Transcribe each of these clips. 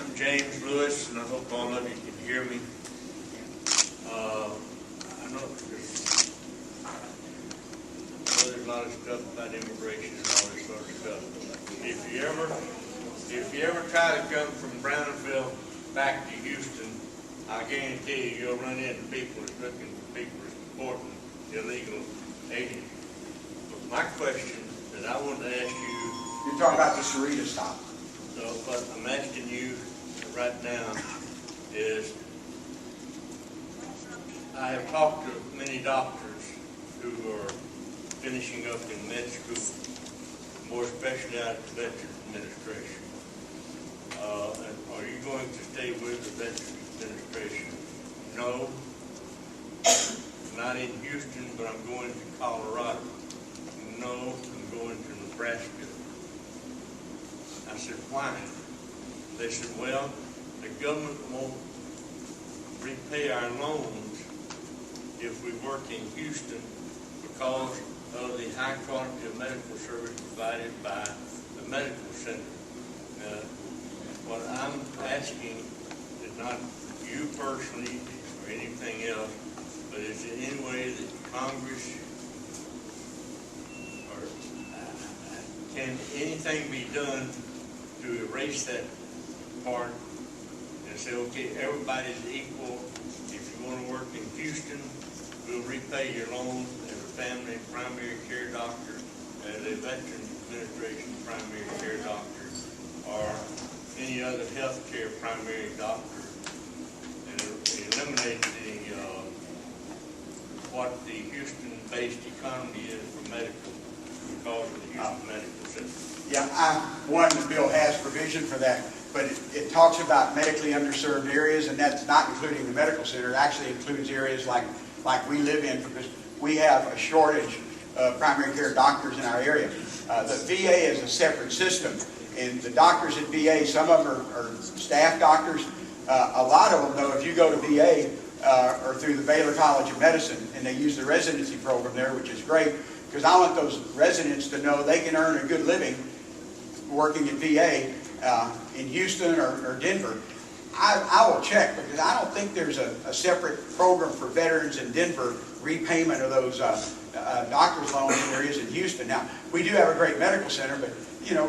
I'm James Lewis, and I hope all of you can hear me. I know there's a lot of stuff about immigration and all this sort of stuff. If you ever try to come from Brownville back to Houston, I guarantee you'll run into people that's looking for people supporting illegal aliens. But my question that I want to ask you. You're talking about the Sarita stop. So what I'm asking you right now is, I have talked to many doctors who are finishing up in med school, more especially out of the Veterans Administration. And are you going to stay with the Veterans Administration? No, not in Houston, but I'm going to Colorado. No, I'm going to Nebraska. I said, why? They said, well, the government won't repay our loans if we work in Houston because of the high quality of medical service provided by the medical center. What I'm asking is not you personally or anything else, but is there any way that Congress or can anything be done to erase that part and say, okay, everybody's equal. If you want to work in Houston, we'll repay your loan as a family primary care doctor, as a Veterans Administration primary care doctor, or any other health care primary doctor, and eliminate what the Houston-based economy is for medical because of the Houston medical system. Yeah, the bill has provision for that, but it talks about medically underserved areas, and that's not including the medical center. It actually includes areas like we live in, because we have a shortage of primary care doctors in our area. The VA is a separate system, and the doctors at VA, some of them are staff doctors. A lot of them, though, if you go to VA or through the Baylor College of Medicine, and they use the residency program there, which is great, because I want those residents to know they can earn a good living working at VA in Houston or Denver. I will check, because I don't think there's a separate program for veterans in Denver, repayment of those doctor's loans than there is in Houston. Now, we do have a great medical center, but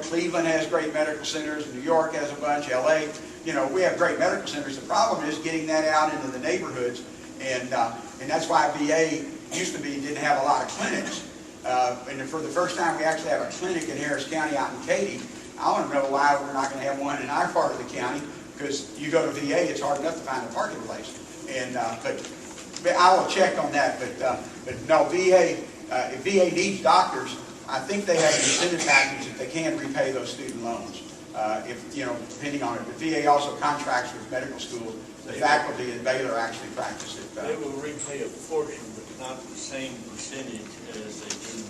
Cleveland has great medical centers, New York has a bunch, LA. We have great medical centers. The problem is getting that out into the neighborhoods, and that's why VA didn't have a lot of clinics. And for the first time, we actually have a clinic in Harris County out in Katy. I want to know why we're not going to have one in our part of the county, because you go to VA, it's hard enough to find a parking place. And but I will check on that. But no, VA, if VA needs doctors, I think they have an incentive package that they can repay those student loans. Depending on it. But VA also contracts with medical schools. The faculty at Baylor actually practice it. They will repay a portion, but not the same percentage as they do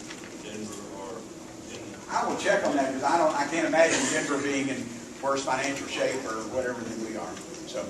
Denver or Denver. I will check on that, because I can't imagine Denver being in worse financial shape or whatever than we are. So.